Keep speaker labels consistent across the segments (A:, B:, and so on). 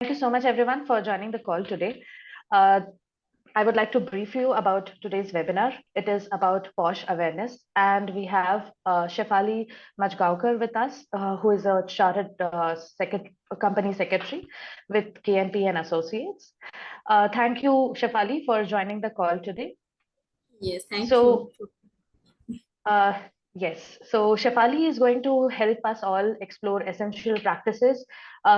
A: Thank you so much, everyone, for joining the call today. Uh, I would like to brief you about today's webinar. It is about POSH awareness, and we have Shefali Majgaonkar with us, who is a chartered company secretary with KNP and Associates. Thank you, Shefali, for joining the call today.
B: Yes, thank
A: you.
B: So,
A: yes, so Shefali is going to help us all explore essential practices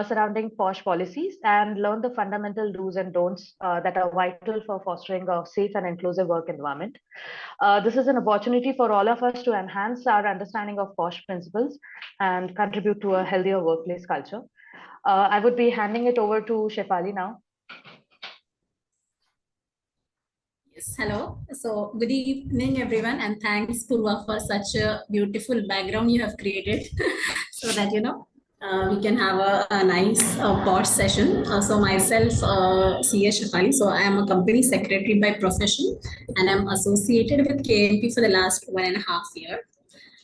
A: surrounding POSH policies and learn the fundamental do's and don'ts that are vital for fostering a safe and inclusive work environment. This is an opportunity for all of us to enhance our understanding of POSH principles and contribute to a healthier workplace culture. I would be handing it over to Shefali now.
B: Yes, hello. So, good evening, everyone, and thanks, Purva, for such a beautiful background you have created so that, we can have a nice POSH session. So, myself, CA Shefali, so I am a company secretary by profession and I'm associated with KNP for the last 1.5 years.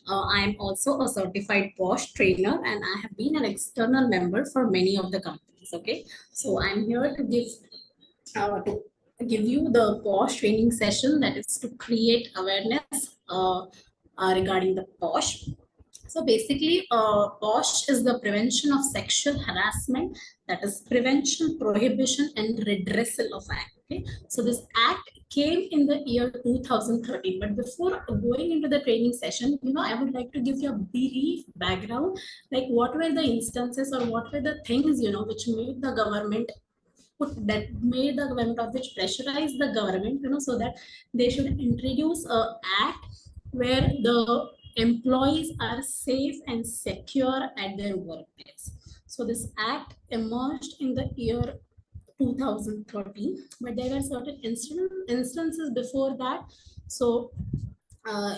B: I am also a certified POSH trainer and I have been an external member for many of the companies. Okay, so I'm here to give you the POSH training session, that is to create awareness regarding the POSH. So basically, POSH is the prevention of sexual harassment, that is prevention, prohibition, and redressal of act. Okay, so this act came in the year 2013. But before going into the training session, I would like to give you a brief background, like what were the instances or what were the things which made the government which pressurized the government, so that they should introduce a act where the employees are safe and secure at their workplace. So this act emerged in the year 2013, but there were certain instances before that. So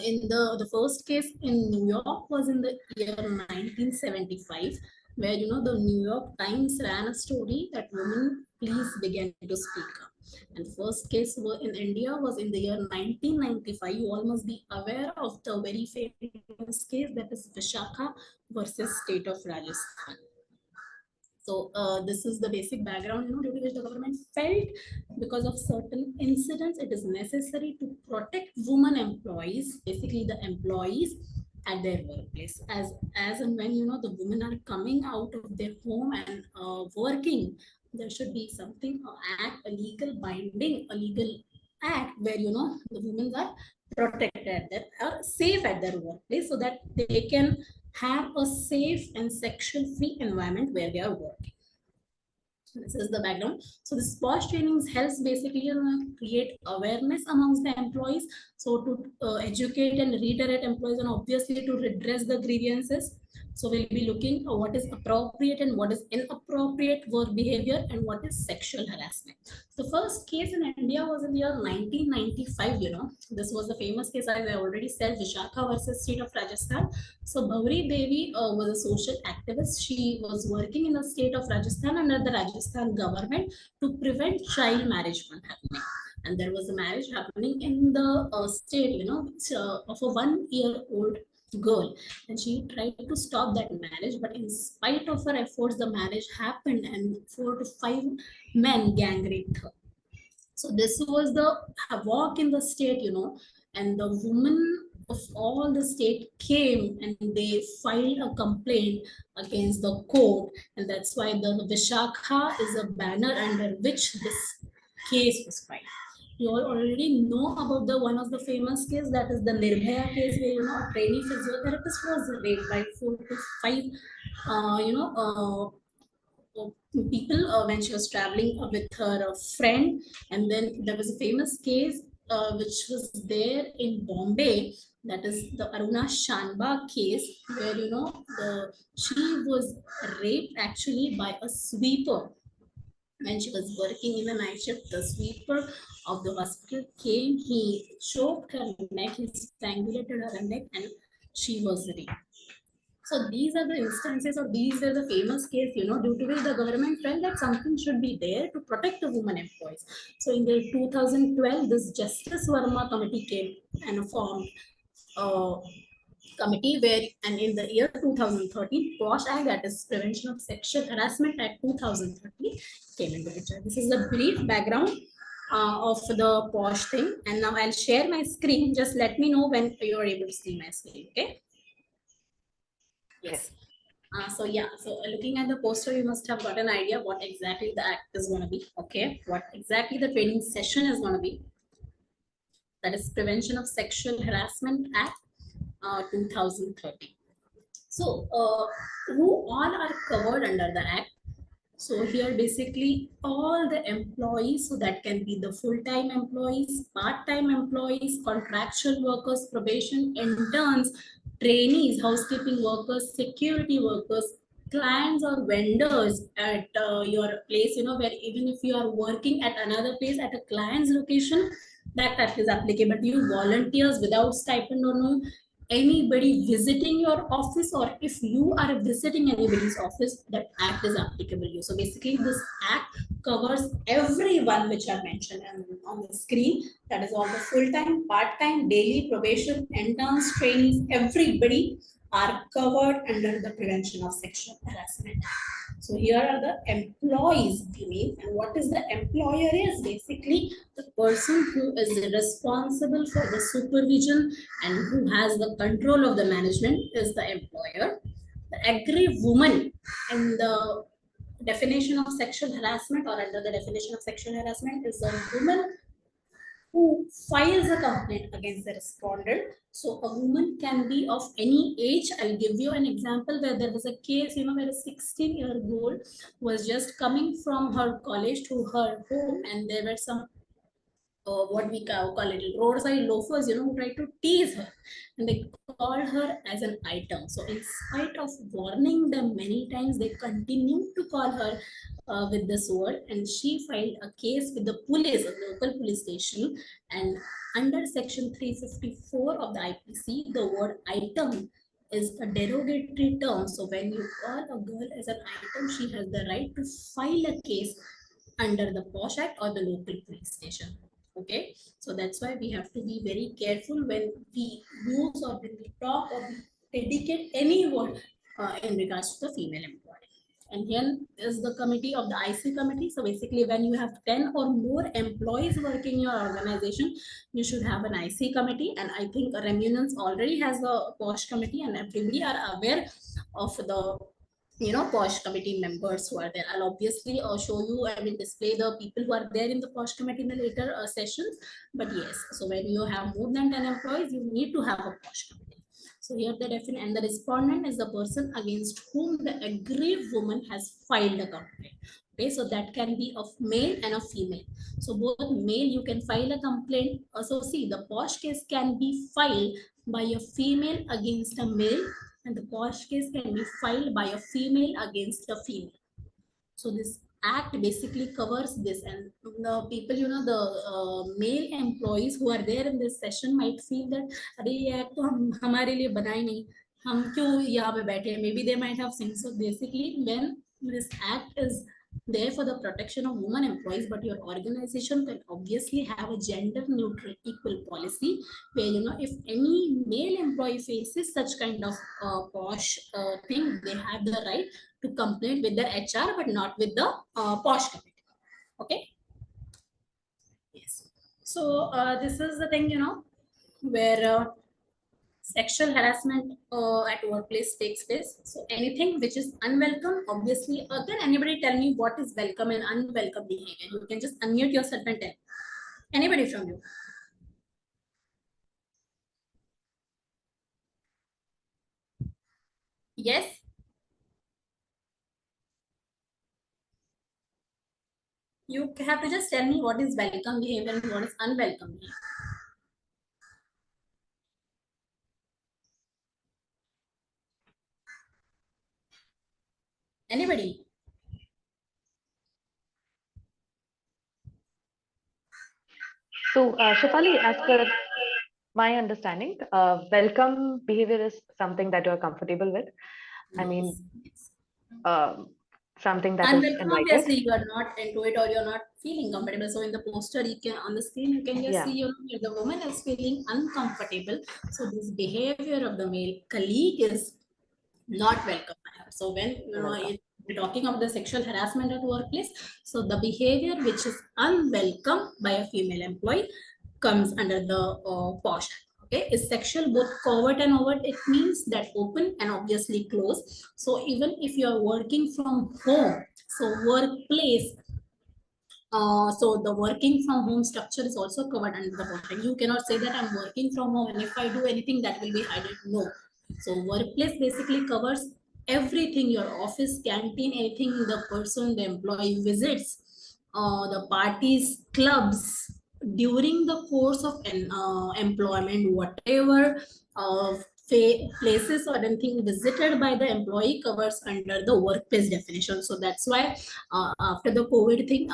B: in the first case in New York was in the year 1975, where the New York Times ran a story that women please began to speak up. And first case in India was in the year 1995. You all must be aware of the very famous case, that is Vishakha versus state of Rajasthan. So this is the basic background, due to which the government felt, because of certain incidents, it is necessary to protect women employees, basically the employees at their workplace. As and when, the women are coming out of their home and working, there should be something, a legal binding, a legal act where, the women are protected, that are safe at their workplace, so that they can have a safe and sexual-free environment where they are working. This is the background. So this POSH trainings helps basically create awareness amongst the employees. So to educate and redirect employees, and obviously to redress the grievances. So we'll be looking at what is appropriate and what is inappropriate work behavior and what is sexual harassment. The first case in India was in the year 1995. This was the famous case, I already said, Vishakha versus state of Rajasthan. So Bhauri Devi was a social activist. She was working in the state of Rajasthan under the Rajasthan government to prevent child marriage from happening. And there was a marriage happening in the state, of a 1-year-old girl, and she tried to stop that marriage, but in spite of her efforts, the marriage happened and 4 to 5 men gang raped her. So this was the havoc in the state, and the women of all the state came and they filed a complaint against the court, and that's why the Vishakha is a banner under which this case was filed. You all already know about the one of the famous case, that is the Nirbhaya case, where a trainee physiotherapist was raped by 4 to 5 people when she was traveling with her friend. And then there was a famous case which was there in Bombay, that is the Aruna Shanbag case, where she was raped actually by a sweeper. When she was working in the night shift, the sweeper of the hospital came, he choked her neck, he strangulated her neck, and she was raped. So these are the instances, or these are the famous cases, due to which the government felt that something should be there to protect the women employees. So in the 2012, this Justice Verma committee came and formed. committee where, and in the year 2013, POSH Act, that is Prevention of Sexual Harassment Act 2013, came into picture. This is the brief background of the POSH thing. And now I'll share my screen. Just let me know when you're able to see my screen, okay? Yes. So yeah, so looking at the poster, you must have got an idea what exactly the act is going to be, okay? What exactly the training session is going to be. That is Prevention of Sexual Harassment Act 2013. So who all are covered under the act? So here basically all the employees, so that can be the full-time employees, part-time employees, contractual workers, probation, interns, trainees, housekeeping workers, security workers, clients or vendors at your place, where even if you are working at another place at a client's location, that act is applicable to you. Volunteers without stipend or no, anybody visiting your office, or if you are visiting anybody's office, that act is applicable to you. So basically this act covers everyone which are mentioned on the screen. That is all the full-time, part-time, daily, probation, interns, trainees, everybody are covered under the Prevention of Sexual Harassment Act. So here are the employees, and what is the employer is basically the person who is responsible for the supervision and who has the control of the management is the employer. The aggrieved woman in the definition of sexual harassment, or under the definition of sexual harassment, is a woman who files a complaint against the respondent. So a woman can be of any age. I'll give you an example where there was a case, where a 16-year-old was just coming from her college to her home, and there were some what we call it roadside loafers, who tried to tease her, and they called her as an item. So in spite of warning them many times, they continued to call her with this word, and she filed a case with the police, a local police station. And under section 354 of the IPC, the word item is a derogatory term. So when you call a girl as an item, she has the right to file a case under the POSH Act or the local police station. Okay, so that's why we have to be very careful when we use or when we talk or we dedicate any word in regards to the female employee. And here is the committee of the IC committee. So basically, when you have 10 or more employees working in your organization, you should have an IC committee. And I think Remunance already has the POSH committee, and everybody are aware of the POSH committee members who are there. I'll obviously show you, I will display the people who are there in the POSH committee in the later sessions. But yes, so when you have more than 10 employees, you need to have a POSH committee. So here the definition, and the respondent is the person against whom the aggrieved woman has filed a complaint. Okay, so that can be of male and of female. So both male, you can file a complaint. So see, the POSH case can be filed by a female against a male, and the POSH case can be filed by a female against a female. So this act basically covers this, and the people, the male employees who are there in this session might feel that, "Arey, ये act तो हमारे लिए बना ही नहीं, हम क्यों यहाँ पे बैठे?" Maybe they might have seen. So basically, when this act is there for the protection of women employees, but your organization can obviously have a gender neutral equal policy where, if any male employee faces such kind of POSH thing, they have the right to complain with their HR, but not with the POSH committee. Okay. Yes. So this is the thing, where sexual harassment at workplace takes place. So anything which is unwelcome, obviously, can anybody tell me what is welcome and unwelcome behavior? You can just unmute yourself and tell. Anybody from you? Yes. You have to just tell me what is welcome behavior and what is unwelcome behavior. Anybody?
A: So, Shefali, as per my understanding, welcome behavior is something that you're comfortable with. I mean, something that
B: And
A: is
B: then
A: invited.
B: obviously you are not into it or you're not feeling comfortable. So in the poster, you can on the screen you can just
A: Yeah,
B: see the woman is feeling uncomfortable. So this behavior of the male colleague is not welcome by her. So when
A: welcome.
B: we're talking about the sexual harassment at workplace, so the behavior which is unwelcome by a female employee comes under the POSH. Okay, is sexual both covert and overt? It means that open and obviously closed. So even if you are working from home, so workplace, so the working from home structure is also covered under the contract. You cannot say that I'm working from home and if I do anything that will be hidden. No. So workplace basically covers everything, your office, canteen, anything the person, the employee visits, the parties, clubs, during the course of employment, whatever uh, places or anything visited by the employee covers under the workplace definition. So that's why after the COVID thing,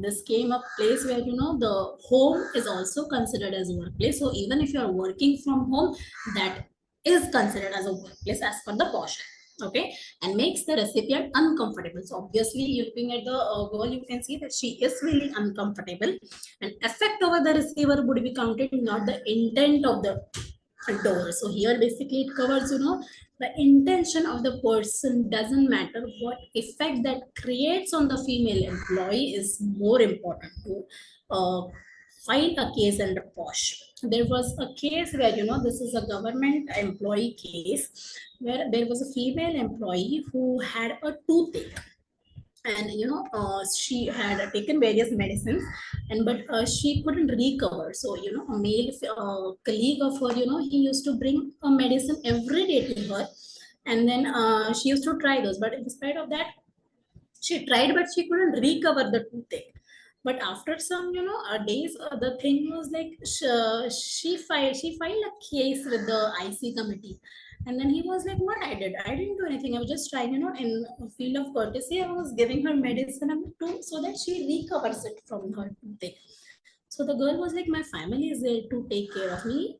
B: this came a place where the home is also considered as a workplace. So even if you are working from home, that is considered as a workplace as per the POSH. Okay, and makes the recipient uncomfortable. So obviously, you're looking at the girl, you can see that she is really uncomfortable, and effect over the receiver would be counted, not the intent of the door. So here basically it covers, the intention of the person doesn't matter. What effect that creates on the female employee is more important to file a case under POSH. There was a case where, this is a government employee case where there was a female employee who had a toothache, and she had taken various medicines, and but she couldn't recover. So a male colleague of her, he used to bring a medicine every day to her, and then she used to try those, but in spite of that she tried, but she couldn't recover the toothache. But after some days, the thing was like she filed a case with the IC committee. And then he was like, what I didn't do anything, I was just trying, in a field of courtesy, I was giving her medicine to so that she recovers it from her toothache. So the girl was like, my family is there to take care of me,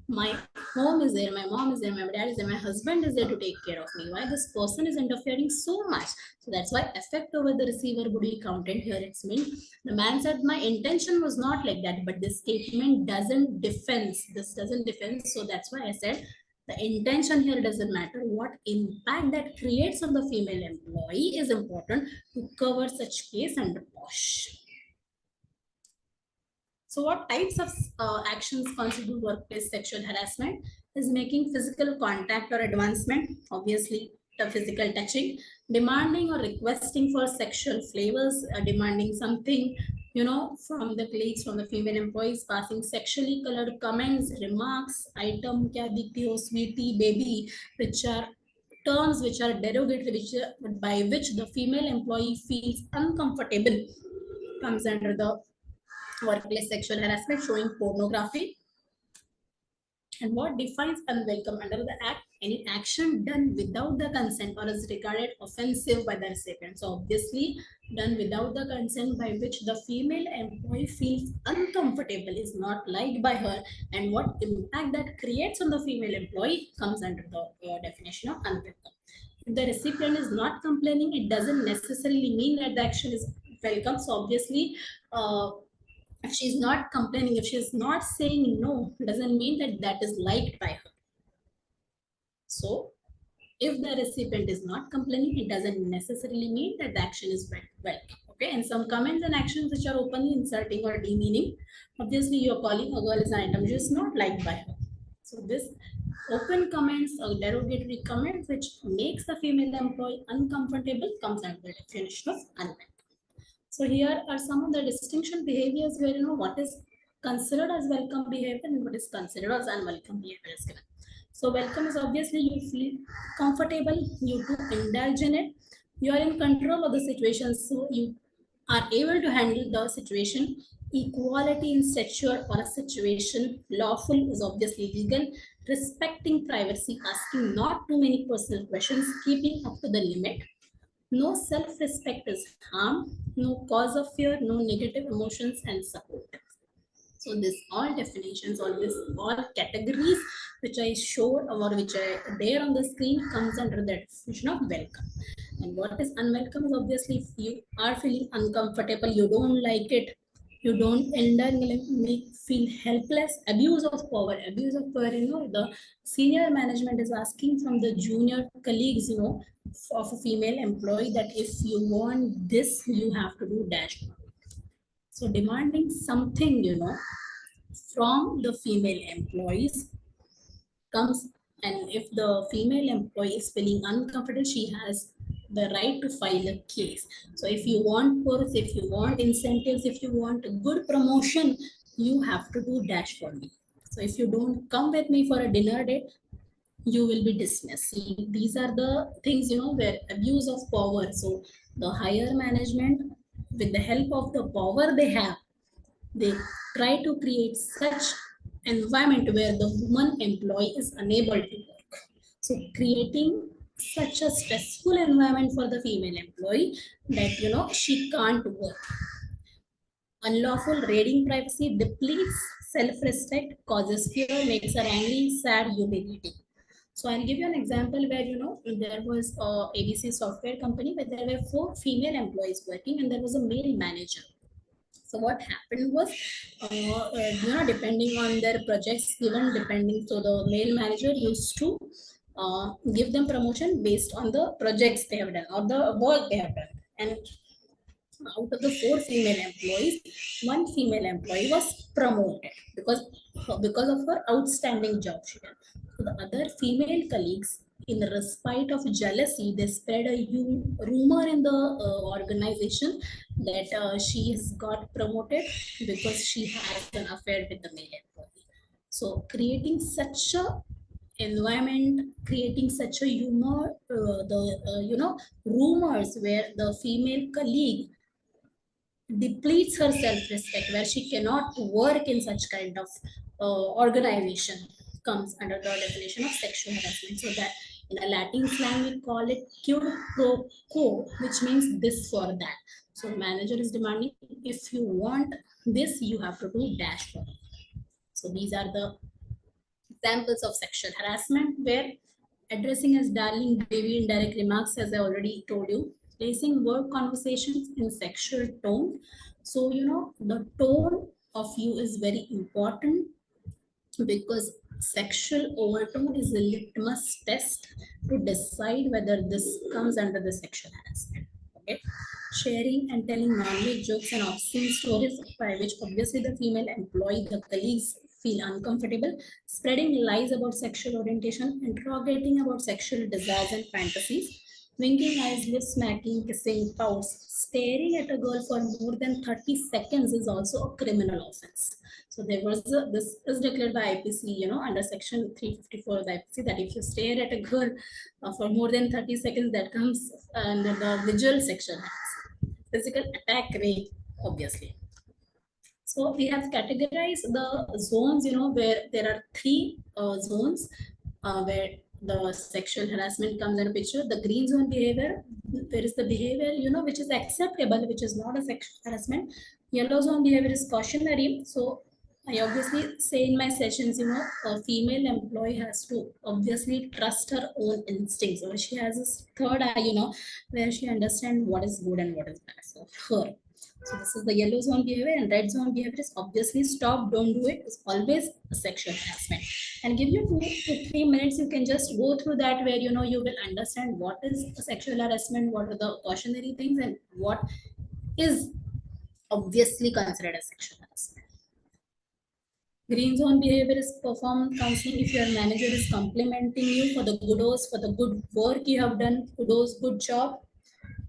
B: my home is there, my mom is there, my dad is there, my husband is there to take care of me. Why this person is interfering so much? So that's why effect over the receiver would be counted here. It's mean the man said my intention was not like that, but this statement doesn't defend. This doesn't defend. So that's why I said the intention here doesn't matter. What impact that creates on the female employee is important to cover such case under POSH. So what types of actions constitute workplace sexual harassment? Is making physical contact or advancement, obviously the physical touching, demanding or requesting for sexual flavors, demanding something, from the colleagues, from the female employees, passing sexually colored comments, remarks, item, kya dikhti ho, sweetie, baby, which are terms which are derogatory, by which the female employee feels uncomfortable, comes under the workplace sexual harassment. Showing pornography. And what defines unwelcome under the act? Any action done without the consent or is regarded offensive by the recipient. So obviously done without the consent, by which the female employee feels uncomfortable, is not liked by her, and what impact that creates on the female employee comes under the definition of unwelcome. If the recipient is not complaining, it doesn't necessarily mean that the action is welcome. So obviously if she's not complaining, if she's not saying no, doesn't mean that that is liked by her. So if the recipient is not complaining, it doesn't necessarily mean that the action is welcome. Okay, and some comments and actions which are openly insulting or demeaning, obviously you're calling a girl as an item, which is not liked by her. So this open comments or derogatory comments which makes the female employee uncomfortable comes under the definition of unwelcome. So here are some of the distinction behaviors where what is considered as welcome behavior and what is considered as unwelcome behavior is given. So welcome is obviously you feel comfortable, you do indulge in it, you are in control of the situation, so you are able to handle the situation. Equality in stature or a situation. Lawful is obviously legal. Respecting privacy, asking not too many personal questions, keeping up to the limit. No self-respect is harm, no cause of fear, no negative emotions and support. So this all definitions, all categories which I showed or which are there on the screen comes under the definition of welcome. And what is unwelcome is obviously if you are feeling uncomfortable, you don't like it, you don't feel helpless. Abuse of power, the senior management is asking from the junior colleagues, of a female employee, that if you want this, you have to do dash. So demanding something, from the female employees comes, and if the female employee is feeling uncomfortable, she has the right to file a case. So if you want perks, if you want incentives, if you want a good promotion, you have to do dash for me. So if you don't come with me for a dinner date, you will be dismissed. See, these are the things, where abuse of power. So the higher management, with the help of the power they have, they try to create such environment where the woman employee is unable to work. So creating such a stressful environment for the female employee that she can't work. Unlawful raiding privacy depletes self-respect, causes fear, makes her angry, sad, humiliating. So I'll give you an example where there was a ABC software company where there were 4 female employees working and there was a male manager. So what happened was, depending on their projects given, so the male manager used to give them promotion based on the projects they have done or the work they have done. And out of the 4 female employees, 1 female employee was promoted because of her outstanding job she did. So the other female colleagues, in respite of jealousy, they spread a rumor in the organization that she has got promoted because she has an affair with the male employee. So creating such a environment, creating such a rumors where the female colleague depletes her self-respect, where she cannot work in such kind of organization, comes under the definition of sexual harassment. So that in a Latin slang we call it quid pro quo, which means this for that. So manager is demanding, if you want this, you have to do dash for it. So these are the examples of sexual harassment, where addressing as darling, baby, indirect remarks, as I already told you, placing work conversations in sexual tone. So, the tone of you is very important, because sexual overtone is a litmus test to decide whether this comes under the sexual harassment. Okay. Sharing and telling non-veg jokes and obscene stories, by which obviously the female employee, the colleagues, feel uncomfortable. Spreading lies about sexual orientation, interrogating about sexual desires and fantasies, winking eyes, lip smacking, kissing, pouts, staring at a girl for more than 30 seconds is also a criminal offense. So this is declared by IPC, under section 354 of the IPC, that if you stare at a girl for more than 30 seconds, that comes under the visual sexual acts. Physical attack, rape, obviously. So we have categorized the zones, where there are 3 zones where the sexual harassment comes in a picture. The green zone behavior, there is the behavior, which is acceptable, which is not a sexual harassment. Yellow zone behavior is cautionary. So I obviously say in my sessions, a female employee has to obviously trust her own instincts, or she has a third eye, where she understands what is good and what is bad for her. So this is the yellow zone behavior, and red zone behavior is obviously stop, don't do it. It's always a sexual harassment. And give you 2 to 3 minutes, you can just go through that, where you will understand what is a sexual harassment, what are the cautionary things, and what is obviously considered as sexual harassment. Green zone behavior is perform counseling if your manager is complimenting you for the kudos, for the good work you have done, kudos, good job.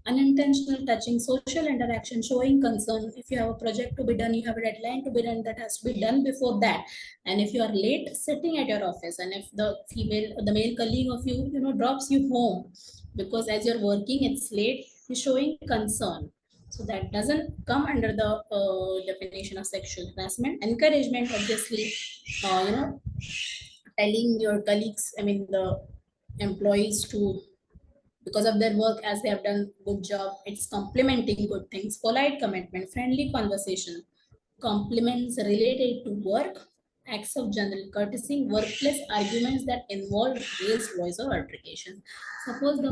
B: Unintentional touching, social interaction, showing concern. If you have a project to be done, you have a deadline to be done, that has to be done before that. And if you are late sitting at your office, and if the male colleague of you, drops you home because as you're working, it's late, you're showing concern. So that doesn't come under the definition of sexual harassment. Encouragement, obviously, telling your colleagues, the employees, to because of their work, as they have done good job, it's complimenting good things. Polite commitment, friendly conversation, compliments related to work, acts of general courtesy, workplace arguments that involve raised voice or altercation. Suppose the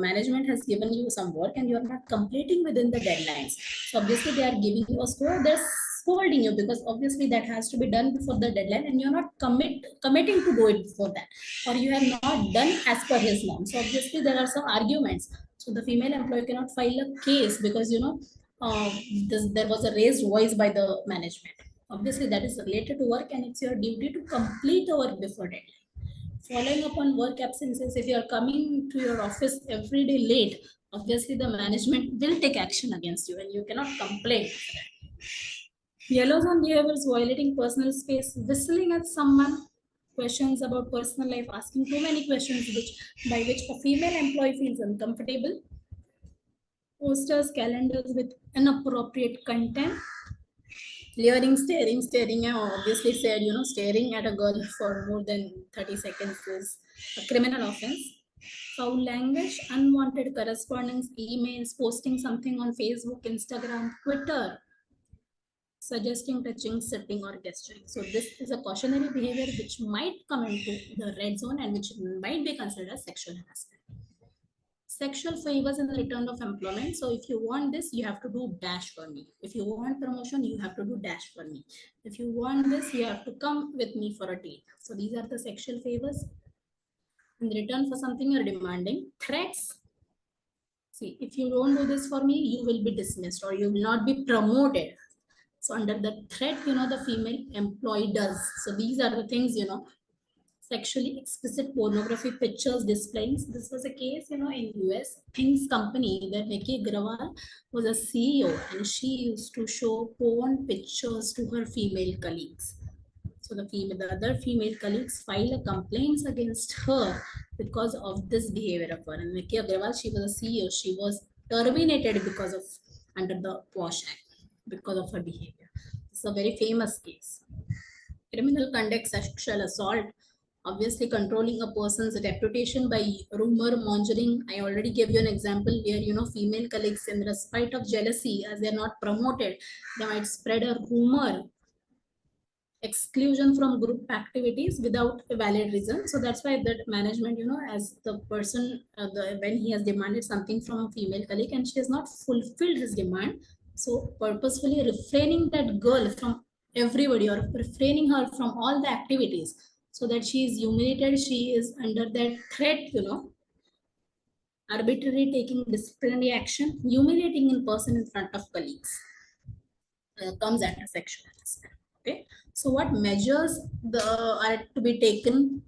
B: management has given you some work and you are not completing within the deadlines. So obviously they are giving you a score. They're scolding you because obviously that has to be done before the deadline, and you're not committing to do it before that, or you have not done as per his norm. So obviously there are some arguments. So the female employee cannot file a case because uh, there was a raised voice by the management. Obviously, that is related to work, and it's your duty to complete the work before deadline. Following up on work absences, if you are coming to your office every day late, obviously the management will take action against you, and you cannot complain. Yellows on behaviors violating personal space, whistling at someone, questions about personal life, asking too many questions by which a female employee feels uncomfortable, posters, calendars with inappropriate content, leering, staring. I obviously said, staring at a girl for more than 30 seconds is a criminal offense. Foul language, unwanted correspondence, emails, posting something on Facebook, Instagram, Twitter, suggesting touching, sitting, or gesturing. So this is a cautionary behavior which might come into the red zone and which might be considered as sexual harassment. Sexual favors in return of employment. So if you want this, you have to do dash for me. If you want promotion, you have to do dash for me. If you want this, you have to come with me for a date. So these are the sexual favors in return for something you're demanding. Threats. See, if you don't do this for me, you will be dismissed or you will not be promoted. So under the threat, the female employee does. So these are the things, sexually explicit pornography pictures displaying. So this was a case, in US, Things company, where Nikki Agrawal was a CEO, and she used to show porn pictures to her female colleagues. So the other female colleagues filed a complaints against her because of this behavior of her. And Nikki Agrawal, she was a CEO. She was terminated because of under the POSH Act because of her behavior. It's a very famous case. Criminal conduct, sexual assault, obviously controlling a person's reputation by rumor mongering. I already gave you an example where female colleagues, in respite of jealousy, as they're not promoted, they might spread a rumor. Exclusion from group activities without a valid reason. So that's why that management, as the person, when he has demanded something from a female colleague and she has not fulfilled his demand, so purposefully refraining that girl from everybody or refraining her from all the activities so that she is humiliated, she is under that threat, arbitrarily taking disciplinary action, humiliating in person in front of colleagues, comes under sexual harassment. Okay, so what measures are to be taken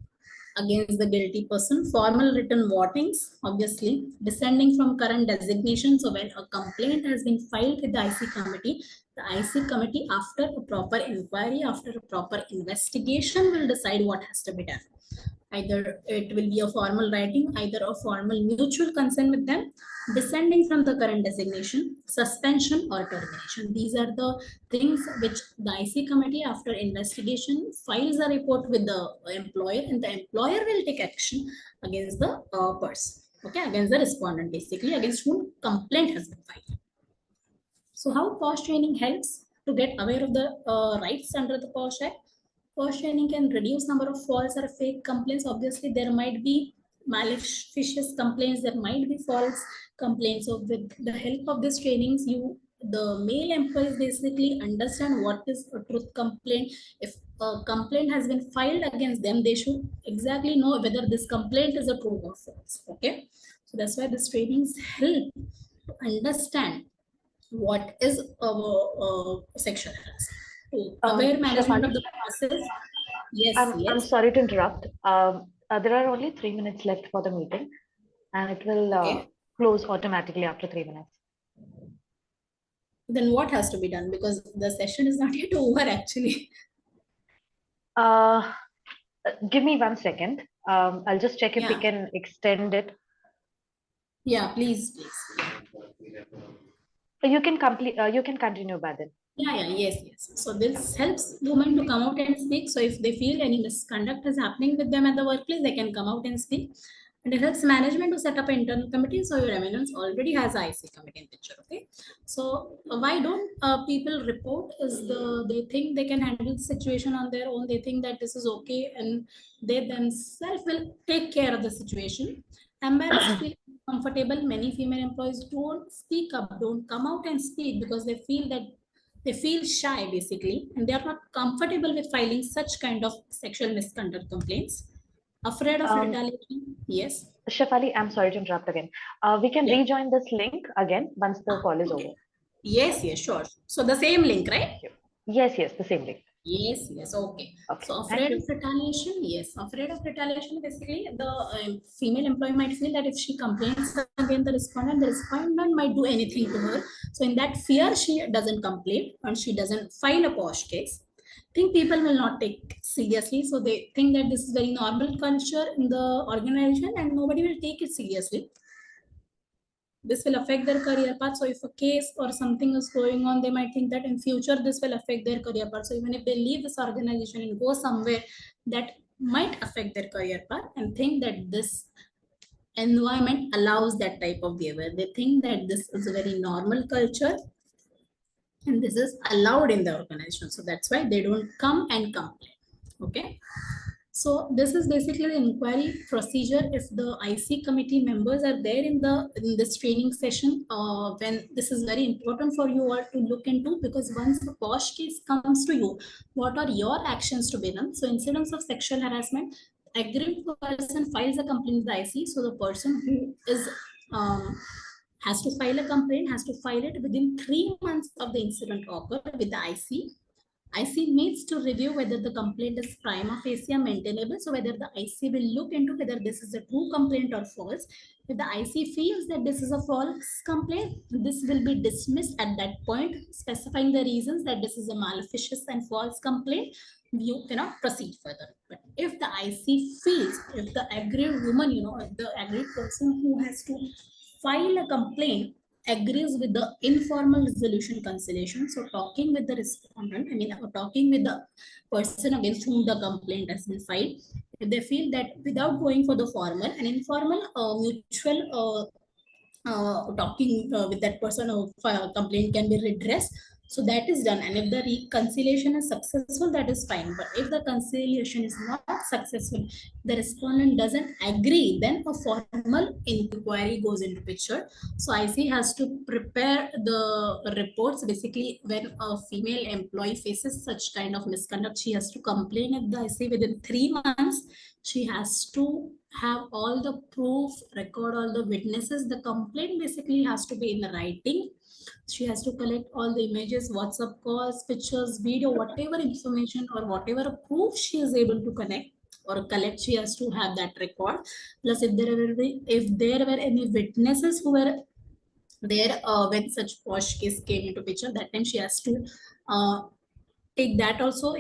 B: against the guilty person? Formal written warnings, obviously, descending from current designation. So when a complaint has been filed with the IC committee, the IC committee, after a proper inquiry, after a proper investigation, will decide what has to be done. Either it will be a formal writing, either a formal mutual consent with them, descending from the current designation, suspension or termination. These are the things which the IC committee, after investigation, files a report with the employer, and the employer will take action against the person, okay, against the respondent, basically, against whom complaint has been filed. So how POSH training helps to get aware of the rights under the POSH Act? POSH training can reduce number of false or fake complaints. Obviously, there might be malicious complaints, there might be false complaints. So with the help of these trainings, the male employees basically understand what is a truth complaint. If a complaint has been filed against them, they should exactly know whether this complaint is a true or false. Okay, so that's why these trainings help to understand what is sexual harassment. Aware management of the process. Yes,
A: I'm sorry to interrupt. There are only 3 minutes left for the meeting, and it will
B: Okay.
A: close automatically after 3 minutes.
B: Then what has to be done? Because the session is not yet over, actually.
A: Give me 1 second. I'll just check if we
B: Yeah.
A: can extend it.
B: Yeah, please.
A: You can complete. You can continue, Badin.
B: Yeah, yes. So this helps women to come out and speak. So if they feel any misconduct is happening with them at the workplace, they can come out and speak. And it helps management to set up an internal committee. So your Remunance already has IC committee in picture. Okay. So why don't people report? They think they can handle the situation on their own. They think that this is okay, and they themselves will take care of the situation. Embarrassed, feel comfortable. Many female employees don't speak up, don't come out and speak because they feel shy basically, and they are not comfortable with filing such kind of sexual misconduct complaints. Afraid of retaliation? Yes.
A: Shefali, I'm sorry to interrupt again. We can
B: Yeah.
A: rejoin this link again once the call is over.
B: Okay. Yes, yes, sure. So the same link, right?
A: Thank you. Yes, yes, the same link.
B: Yes, yes, okay.
A: Okay,
B: So
A: thank
B: afraid
A: you.
B: of retaliation, yes. Afraid of retaliation, basically, the female employee might feel that if she complains against the respondent might do anything to her. So in that fear, she doesn't complain and she doesn't file a POSH case. Think people will not take seriously. So they think that this is very normal culture in the organization and nobody will take it seriously. This will affect their career path. So if a case or something is going on, they might think that in future this will affect their career path. So even if they leave this organization and go somewhere that might affect their career path and think that this environment allows that type of behavior, they think that this is a very normal culture and this is allowed in the organization. So that's why they don't come and complain. Okay. So this is basically the inquiry procedure. If the IC committee members are there in this training session, when this is very important for you all to look into, because once the POSH case comes to you, what are your actions to be done? So incidents of sexual harassment, aggrieved person files a complaint with the IC. So the person who is has to file a complaint, has to file it within 3 months of the incident occurred with the IC. IC needs to review whether the complaint is prima facie maintainable. So whether the IC will look into whether this is a true complaint or false. If the IC feels that this is a false complaint, this will be dismissed at that point, specifying the reasons that this is a malicious and false complaint. You cannot proceed further. But if the IC feels, if the aggrieved woman, the aggrieved person who has to file a complaint agrees with the informal resolution conciliation. So talking with the respondent, talking with the person against whom the complaint has been filed, if they feel that without going for the formal and informal mutual talking with that person or complaint can be redressed. So that is done. And if the reconciliation is successful, that is fine. But if the conciliation is not successful, the respondent doesn't agree, then a formal inquiry goes into picture. So IC has to prepare the reports. Basically, when a female employee faces such kind of misconduct, she has to complain at the IC within 3 months. She has to have all the proof, record all the witnesses. The complaint basically has to be in the writing. She has to collect all the images, WhatsApp calls, pictures, video, whatever information or whatever proof she is able to connect or collect, she has to have that record. Plus, if there were any witnesses who were there when such POSH case came into picture, that time she has to take that also,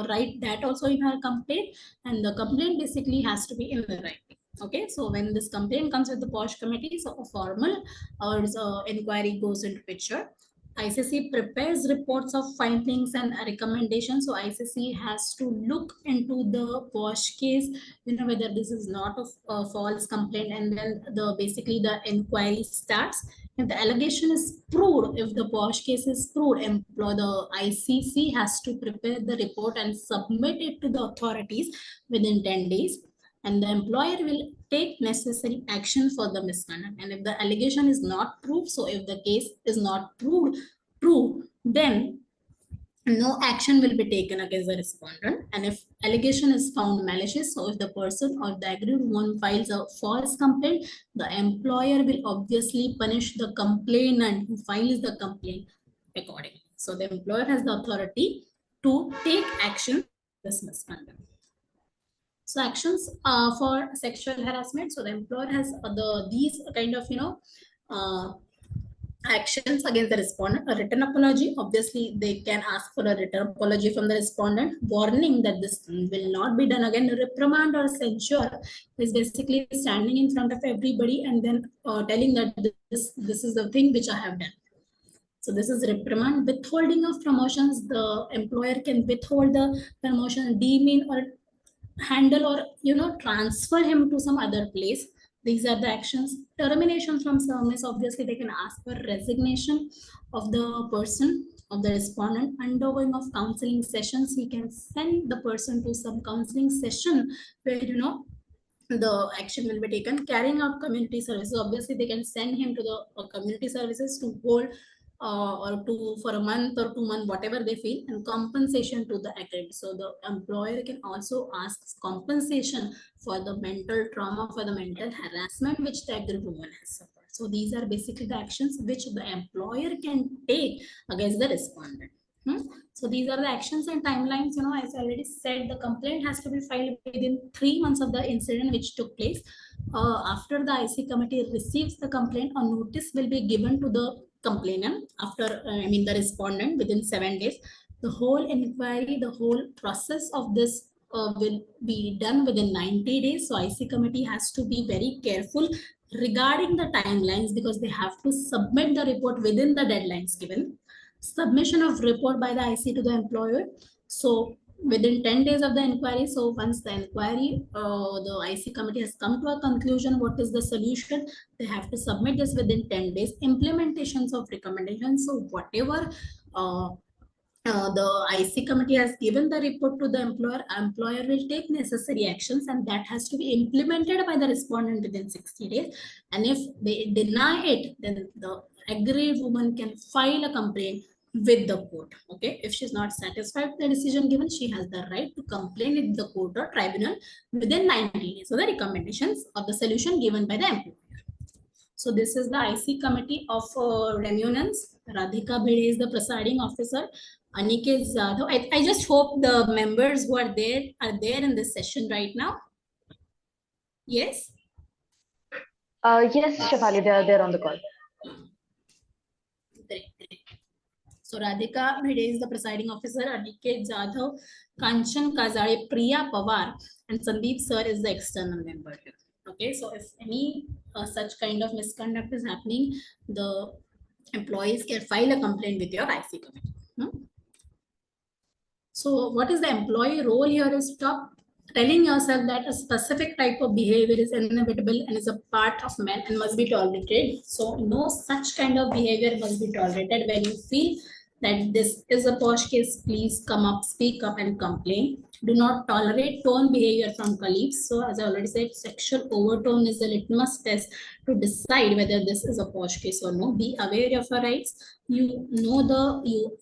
B: write that also in her complaint, and the complaint basically has to be in the writing. Okay, so when this complaint comes with the POSH committee, so a formal or inquiry goes into picture. ICC prepares reports of findings and recommendations. So ICC has to look into the POSH case, whether this is not a false complaint, and then basically the inquiry starts. If the allegation is proved, if the POSH case is proved, the ICC has to prepare the report and submit it to the authorities within 10 days. And the employer will take necessary action for the misconduct. And if the allegation is not proved, so if the case is not proved true, then no action will be taken against the respondent. And if allegation is found malicious, so if the person or the aggrieved one files a false complaint, the employer will obviously punish the complainant who files the complaint accordingly. So the employer has the authority to take action this misconduct. So actions for sexual harassment. So the employer has these kind of actions against the respondent. A written apology. Obviously, they can ask for a written apology from the respondent. Warning that this will not be done again. Reprimand or censure is basically standing in front of everybody and then telling that this is the thing which I have done. So this is reprimand. Withholding of promotions. The employer can withhold the promotion, demean or handle or transfer him to some other place. These are the actions. Termination from service, obviously they can ask for resignation of the person, of the respondent. Undergoing of counseling sessions, we can send the person to some counseling session where the action will be taken. Carrying out community services, obviously they can send him to the community services to hold or to for a month or 2 months, whatever they feel, and compensation to the agreed. So the employer can also ask compensation for the mental trauma, for the mental harassment which the agreed woman has suffered. So these are basically the actions which the employer can take against the respondent. So these are the actions and timelines. As I already said, the complaint has to be filed within 3 months of the incident which took place. After the IC committee receives the complaint, a notice will be given to the complainant after, the respondent within 7 days. The whole inquiry, the whole process of this will be done within 90 days. So IC committee has to be very careful regarding the timelines because they have to submit the report within the deadlines given. Submission of report by the IC to the employer. So within 10 days of the inquiry. So once the inquiry, the IC committee has come to a conclusion, what is the solution? They have to submit this within 10 days. Implementations of recommendations. So whatever the IC committee has given the report to the employer will take necessary actions, and that has to be implemented by the respondent within 60 days. And if they deny it, then the aggrieved woman can file a complaint with the court. Okay, if she's not satisfied with the decision given, she has the right to complain with the court or tribunal within 90 days. So the recommendations of the solution given by the employer. So this is the IC committee of Remunance. Radhika Bhede is the presiding officer. Aniket Zadhav. I just hope the members who are there in this session right now. Yes?
A: Yes, Shefali, they are there on the call.
B: Great. So Radhika Bhede is the presiding officer. Aniket Zadhav, Kanchan Kazare, Priya Pawar, and Sandeep sir is the external member here. Okay, so if any such kind of misconduct is happening, the employees can file a complaint with your IC committee. So what is the employee role here is stop telling yourself that a specific type of behavior is inevitable and is a part of man and must be tolerated. So no such kind of behavior must be tolerated. When you feel that this is a POSH case, please come up, speak up and complain. Do not tolerate tone behavior from colleagues. So as I already said, sexual overtone is a litmus test to decide whether this is a POSH case or no. Be aware of your rights. You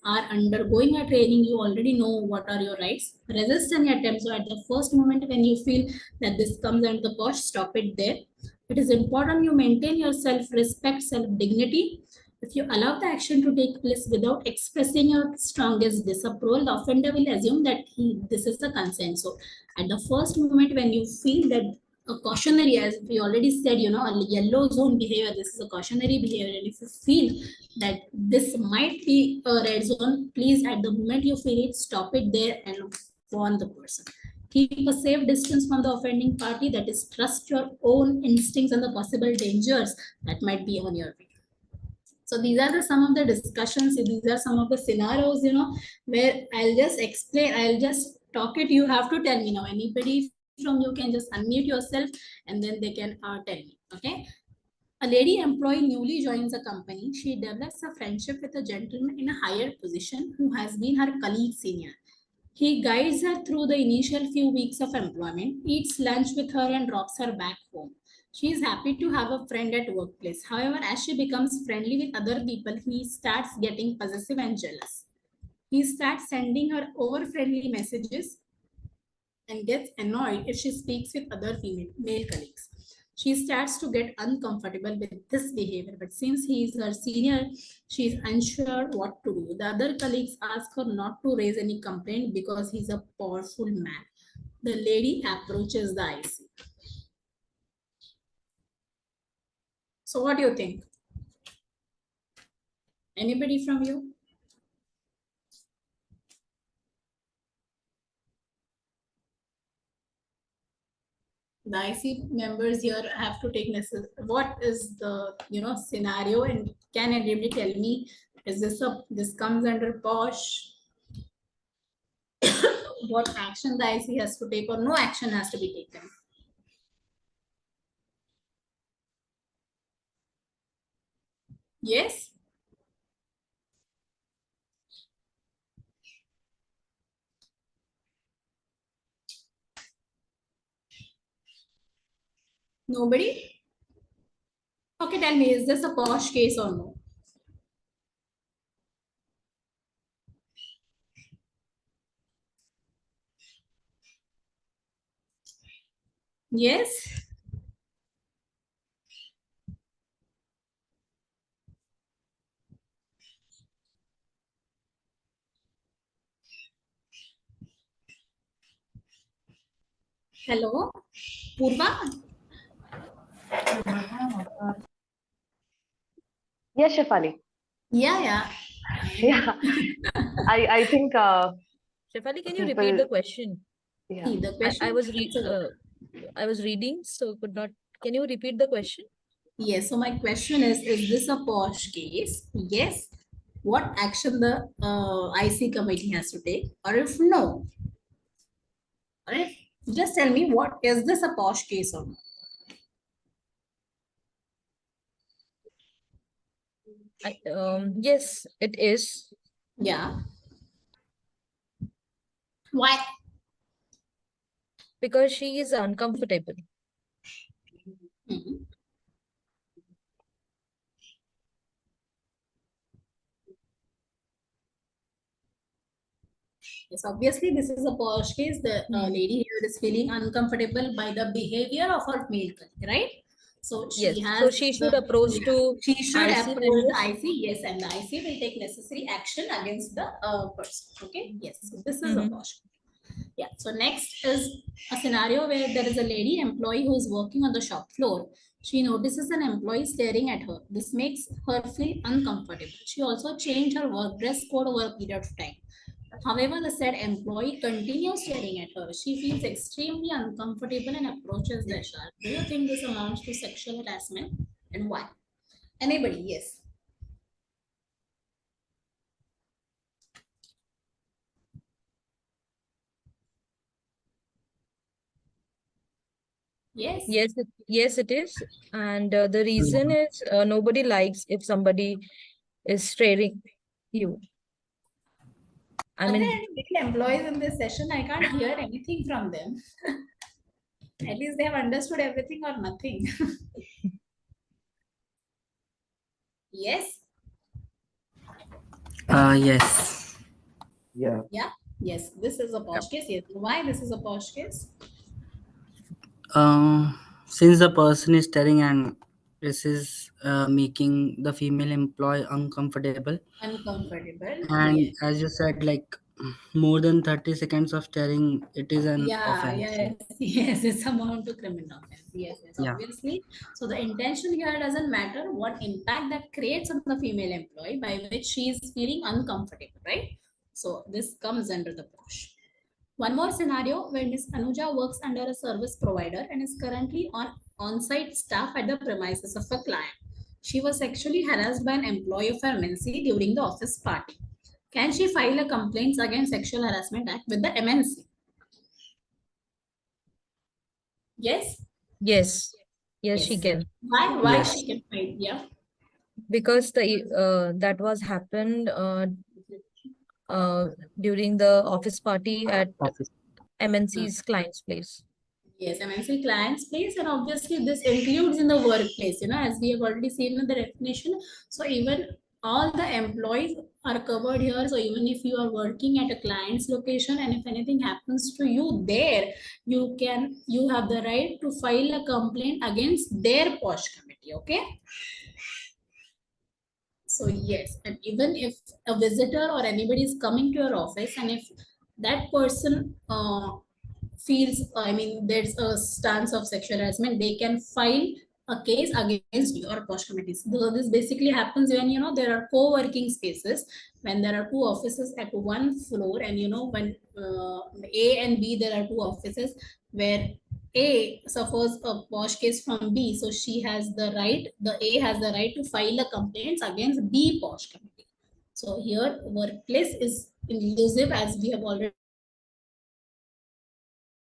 B: are undergoing a training, you already know what are your rights. Resist any attempt. So at the first moment when you feel that this comes under the POSH, stop it there. It is important you maintain your self-respect, self-dignity. If you allow the action to take place without expressing your strongest disapproval, the offender will assume that this is the consent. So at the first moment when you feel that a cautionary, as we already said, a yellow zone behavior, this is a cautionary behavior. And if you feel that this might be a red zone, please at the moment you feel it, stop it there and warn the person. Keep a safe distance from the offending party, that is trust your own instincts and the possible dangers that might be on your way. So these are some of the discussions, these are some of the scenarios, where I'll just explain, I'll just talk it, you have to tell me now. Anybody from you can just unmute yourself and then they can tell me, okay? A lady employee newly joins a company. She develops a friendship with a gentleman in a higher position who has been her colleague senior. He guides her through the initial few weeks of employment, eats lunch with her and drops her back home. She is happy to have a friend at workplace. However, as she becomes friendly with other people, he starts getting possessive and jealous. He starts sending her over-friendly messages and gets annoyed if she speaks with other male colleagues. She starts to get uncomfortable with this behavior, but since he is her senior, she is unsure what to do. The other colleagues ask her not to raise any complaint because he's a powerful man. The lady approaches the IC. So what do you think? Anybody from you? The IC members here have to take what is the scenario, and can anybody tell me, is this comes under POSH? what action the IC has to take or no action has to be taken. Yes? Nobody? Okay, tell me, is this a POSH case or no? Yes? Hello? Purva?
A: Yes, Shefali.
B: Yeah.
A: Yeah, I think
C: Shefali, can you repeat the
A: people,
C: question?
A: yeah.
B: See, the question.
C: I was reading, so could not. Can you repeat the question?
B: Yes, so my question is this a POSH case? Yes. What action the IC committee has to take? Or if no? Or if, just tell me, what is this a POSH case or not?
C: Yes, it is,
B: Yeah. Why?
C: because she is uncomfortable.
B: Mhm. Yes, obviously, this is a POSH case. The lady here is feeling uncomfortable by the behavior of her male colleague, right? So
C: Yes,
B: she has
C: so she
B: the,
C: should approach
B: yeah,
C: to
B: she should
C: IC
B: approach the
C: members.
B: IC, yes, and the IC will take necessary action against the person. Okay, yes, so this is a
C: Mm-hmm.
B: POSH. Yeah, so next is a scenario where there is a lady employee who is working on the shop floor. She notices an employee staring at her. This makes her feel uncomfortable. She also changed her work dress code over a period of time. However, the said employee continues staring at her. She feels extremely uncomfortable and approaches the HR. Do you think this amounts to sexual harassment and why? Anybody? Yes. Yes.
C: Yes, it is. And the reason is nobody likes if somebody is staring you. I
B: Are there
C: mean,
B: any male employees in this session? I can't hear anything from them. At least they have understood everything or nothing. Yes.
D: Yes.
A: Yeah.
B: Yeah. Yes. This is a
D: Yep.
B: POSH case. Yes. Why this is a POSH case?
D: Since the person is staring and this is making the female employee uncomfortable,
B: Uncomfortable.
D: and
B: Yes.
D: as you said, like more than 30 seconds of staring, it is an
B: Yeah,
D: offense.
B: yes, yes, it's amount to criminal offense. Yes, yes,
D: Yeah.
B: obviously. So the intention here doesn't matter what impact that creates on the female employee by which she is feeling uncomfortable, right? So this comes under the POSH. One more scenario where Ms. Anuja works under a service provider and is currently on-site staff at the premises of a client. She was sexually harassed by an employee of her MNC during the office party. Can she file a complaint against Sexual Harassment Act with the MNC? Yes?
C: yes, yes, she
B: Yes.
C: can.
B: Why? Why
D: Yes.
B: she can fight? Yeah.
C: Because the that was happened uh, during the office party at
D: Office.
C: MNC's client's place.
B: Yes, MNC client's place, and obviously this includes in the workplace, as we have already seen in the definition. So even all the employees are covered here. So even if you are working at a client's location and if anything happens to you there, you have the right to file a complaint against their POSH committee. Okay. So yes, and even if a visitor or anybody is coming to your office, and if that person feels, I mean, there's a stance of sexual harassment, they can file a case against your POSH committees. So this basically happens when there are co-working spaces, when there are two offices at one floor, and when A and B there are two offices where A suffers a POSH case from B, so the A has the right to file a complaint against B POSH committee. So here workplace is inclusive, as we have already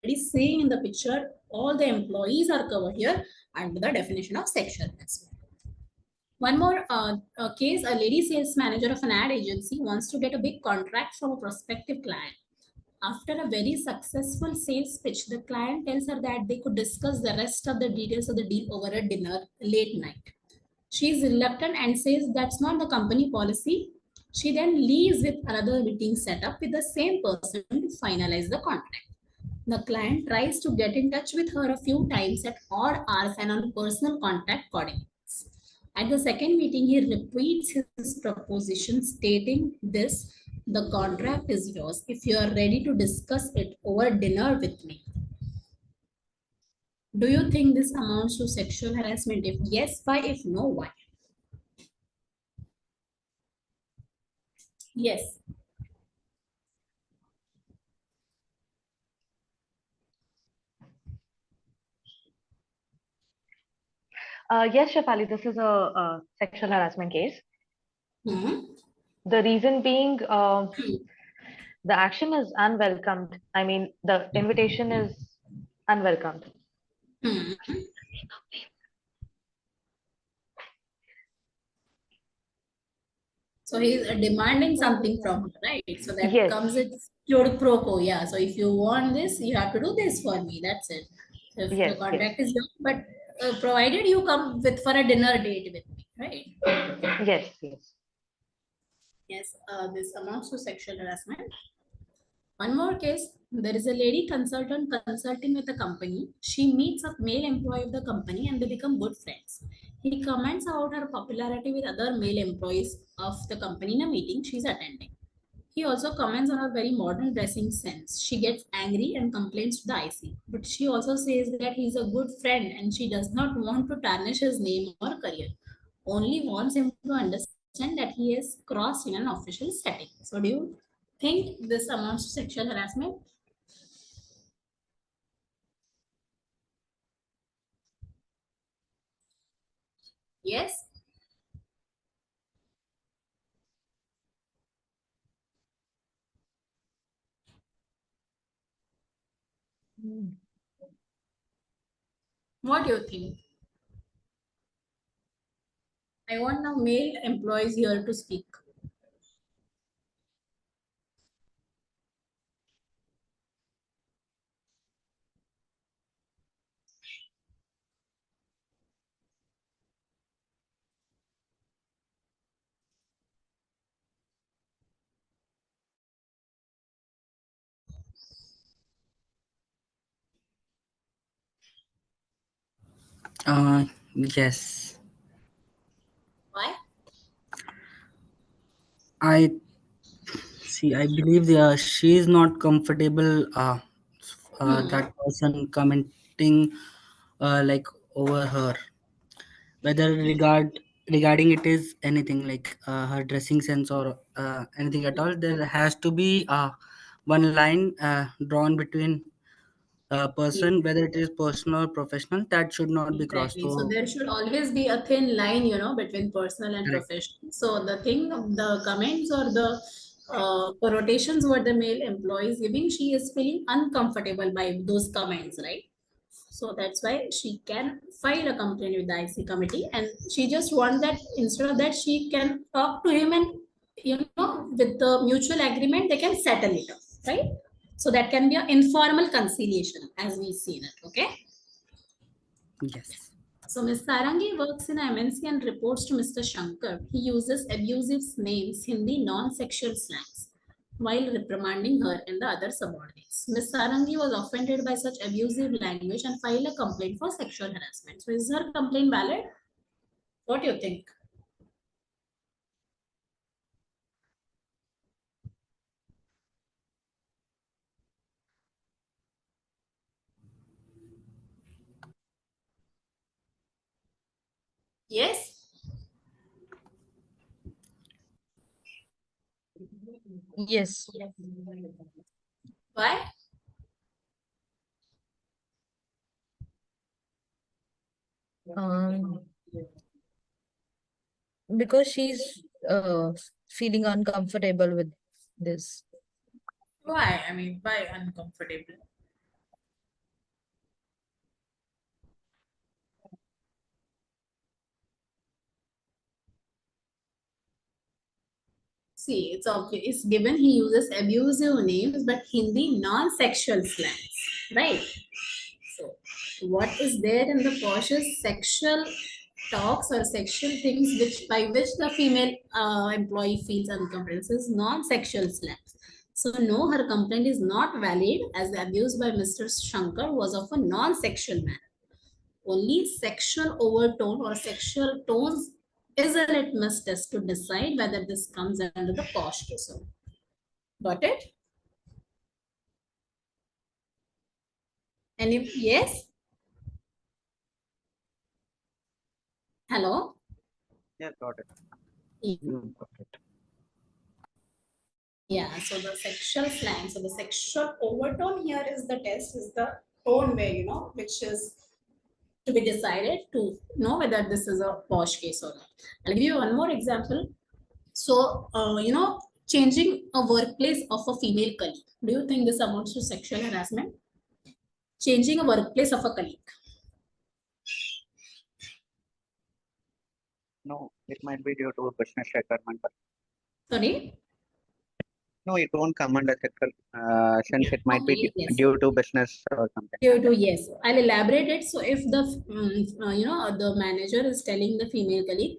B: already seeing in the picture, all the employees are covered here under the definition of sexual harassment. One more case, a lady sales manager of an ad agency wants to get a big contract from a prospective client. After a very successful sales pitch, the client tells her that they could discuss the rest of the details of the deal over a dinner late night. She is reluctant and says that's not the company policy. She then leaves with another meeting set up with the same person to finalize the contract. The client tries to get in touch with her a few times at odd hours and on personal contact coordinates. At the second meeting, he repeats his proposition stating this: the contract is yours if you are ready to discuss it over dinner with me. Do you think this amounts to sexual harassment? If yes, why? If no, why? Yes.
A: Yes, Shefali, this is a sexual harassment case.
B: Hmm.
A: The reason being, the action is unwelcomed. I mean, the invitation is unwelcomed.
B: Hmm. So he's demanding something from her, right? So that
A: Yes,
B: comes with quid pro quo. Yeah. So if you want this, you have to do this for me. That's it. So if the
A: yes, yes,
B: contract is yours, but provided you come with for a dinner date with me, right?
A: yes, yes.
B: Yes. This amounts to sexual harassment. One more case, there is a lady consultant consulting with a company. She meets a male employee of the company and they become good friends. He comments about her popularity with other male employees of the company in a meeting she's attending. He also comments on her very modern dressing sense. She gets angry and complains to the IC. But she also says that he's a good friend and she does not want to tarnish his name or career. Only wants him to understand that he is crossed in an official setting. So do you think this amounts to sexual harassment? Yes. What do you think? I want now male employees here to speak.
D: Yes.
B: Why?
D: I see. I believe she is not comfortable.
B: Hmm.
D: That person commenting like over her, whether regarding it is anything like her dressing sense or anything at all. There has to be one line drawn between a person, whether it is personal or professional, that should not be crossed.
B: Exactly. So
D: So
B: there should always be a thin line, between personal and
D: correct.
B: professional. So the thing, the comments or the connotations what the male employee is giving, she is feeling uncomfortable by those comments, right? So that's why she can file a complaint with the IC committee, and she just wants that instead of that she can talk to him and with the mutual agreement they can settle it off, right? So that can be an informal conciliation as we see that. Okay.
D: Yes.
B: So Ms. Sarangi works in a MNC and reports to Mr. Shankar. He uses abusive names, Hindi non-sexual slangs, while reprimanding her and the other subordinates. Ms. Sarangi was offended by such abusive language and filed a complaint for sexual harassment. So is her complaint valid? What do you think? Yes?
C: Yes.
B: Why?
C: Um, because she's feeling uncomfortable with this.
B: Why? I mean, why uncomfortable? See, it's obvious. It's given he uses abusive names, but Hindi non-sexual slangs, right? So, what is there in the POSH is sexual talks or sexual things by which the female employee feels uncomfortable. This is non-sexual slangs. So, no, her complaint is not valid as the abuse by Mr. Shankar was of a non-sexual manner. Only sexual overtone or sexual tones is a litmus test to decide whether this comes under the POSH disorder. Got it? And if yes, hello?
E: Yeah, got it.
B: Got it. Yeah, so the sexual slang, so the sexual overtone here is the test, is the tone where, which is to be decided to know whether this is a POSH case or not. I'll give you one more example. So, changing a workplace of a female colleague. Do you think this amounts to sexual harassment? Changing a workplace of a colleague.
E: No, it might be due to business requirement.
B: Sorry?
E: No, it won't come under sexual, since it might be
B: Yes.
E: due to business or something.
B: Due to, yes. I'll elaborate it. So if the, the manager is telling the female colleague,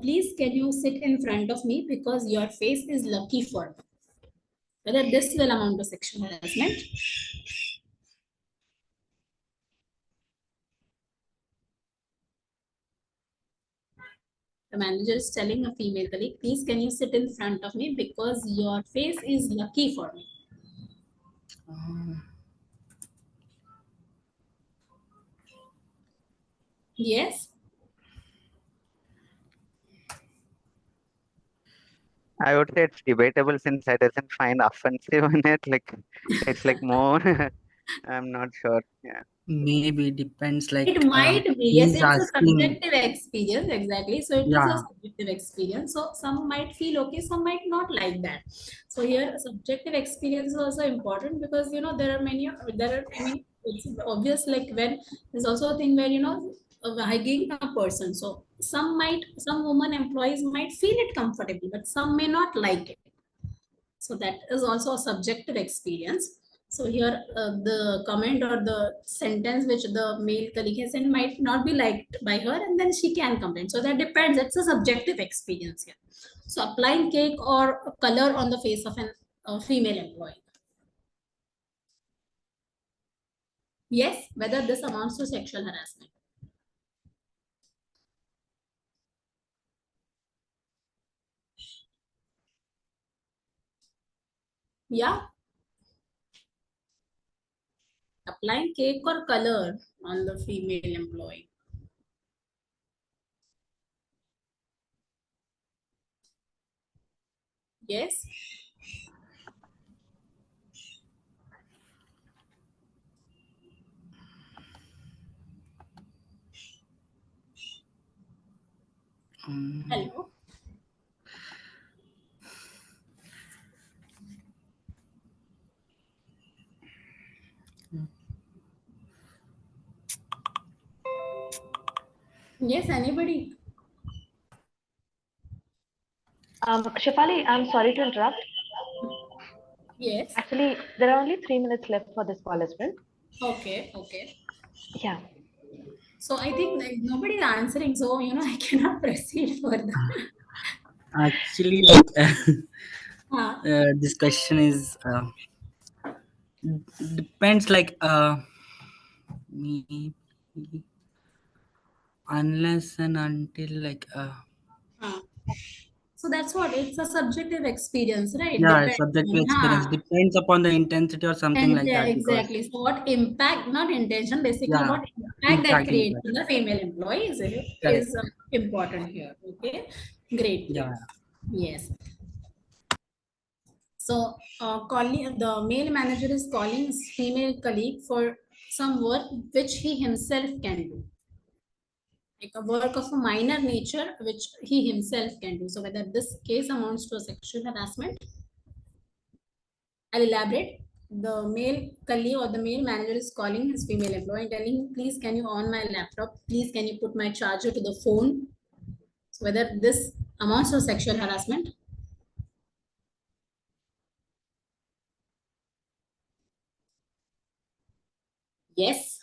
B: please can you sit in front of me because your face is lucky for me. Whether this will amount to sexual harassment. The manager is telling a female colleague, please can you sit in front of me because your face is lucky for me. Yes.
E: I would say it's debatable since I doesn't find offensive in it. Like it's like more. I'm not sure. Yeah.
D: Maybe depends. Like
B: It might be. Yes,
D: he's
B: it's a
D: asking.
B: subjective experience. Exactly. So it is
D: Yeah.
B: a subjective experience. So some might feel okay, some might not like that. So here, subjective experience is also important because there are many. It's obvious. Like when there's also a thing where hiring a person. So some women employees might feel it comfortable, but some may not like it. So that is also a subjective experience. So here the comment or the sentence which the male colleague has sent might not be liked by her and then she can complain. So that depends. It's a subjective experience here. So applying cake or color on the face of a female employee. Yes, whether this amounts to sexual harassment. Yeah. Applying cake or color on the female employee. Yes. Hello. Yes, anybody?
A: Shefali, I'm sorry to interrupt.
B: Yes.
A: Actually, there are only 3 minutes left for this call as well.
B: Okay, okay.
A: Yeah.
B: So I think like nobody is answering, so I cannot proceed further.
D: Actually, this question is depends. Like maybe unless and until like
B: So that's what it's a subjective experience, right?
D: yeah,
B: Depends
D: subjective
B: on,
D: experience depends upon the intensity or something
B: and
D: like
B: yeah,
D: that. Because
B: exactly. So what impact, not intention, basically
D: yeah,
B: what impact that creates
D: impact.
B: in the female employees
D: Correct.
B: is important here. Okay, great.
D: Yeah.
B: Yes. So calling the male manager is calling his female colleague for some work which he himself can do. Like a work of a minor nature which he himself can do. So whether this case amounts to a sexual harassment, I'll elaborate. The male colleague or the male manager is calling his female employee and telling him, please can you on my laptop, please can you put my charger to the phone. So whether this amounts to sexual harassment. Yes.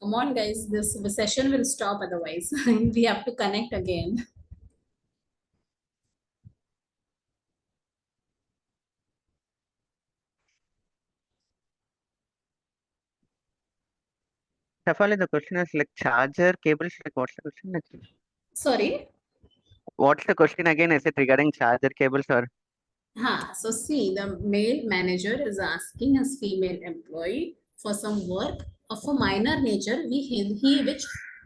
B: Come on, guys. The session will stop otherwise. We have to connect again.
E: Shafali, the question is like charger cables. Like what's the question?
B: Sorry.
E: What's the question again? Is it regarding charger cables or?
B: So see, the male manager is asking his female employee for some work of a minor nature, which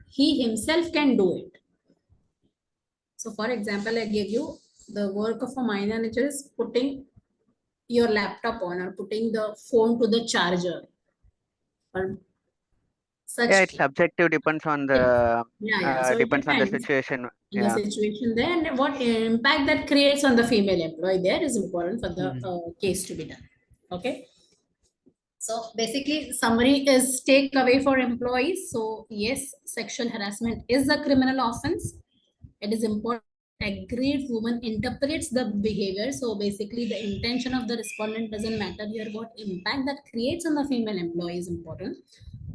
B: he himself can do it. So for example, I give you the work of a minor nature is putting your laptop on or putting the phone to the charger or such.
E: Yeah, it's subjective. Depends on the.
B: Yeah. So it
E: Depends on the
B: depends
E: situation.
B: on the
E: Yeah.
B: situation there and what impact that creates on the female employee there is important for the case to be done. Okay. So basically, summary is take away for employees. So yes, sexual harassment is a criminal offense. It is important. Agreed woman interprets the behavior. So basically, the intention of the respondent doesn't matter here. What impact that creates on the female employee is important.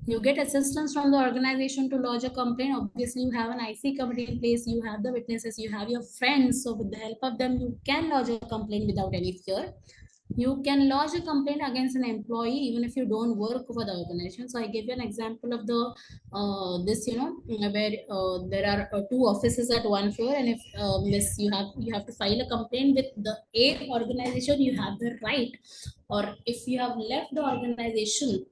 B: You get assistance from the organization to lodge a complaint. Obviously, you have an IC committee in place. You have the witnesses. You have your friends. So with the help of them, you can lodge a complaint without any fear. You can lodge a complaint against an employee even if you don't work for the organization. So I give you an example of the this where there are two offices at one floor, and if you have to file a complaint with the A organization, you have the right. Or if you have left the organization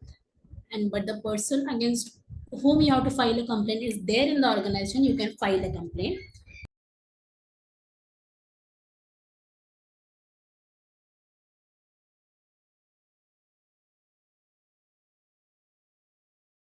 B: but the person against whom you have to file a complaint is there in the organization, you can file a complaint.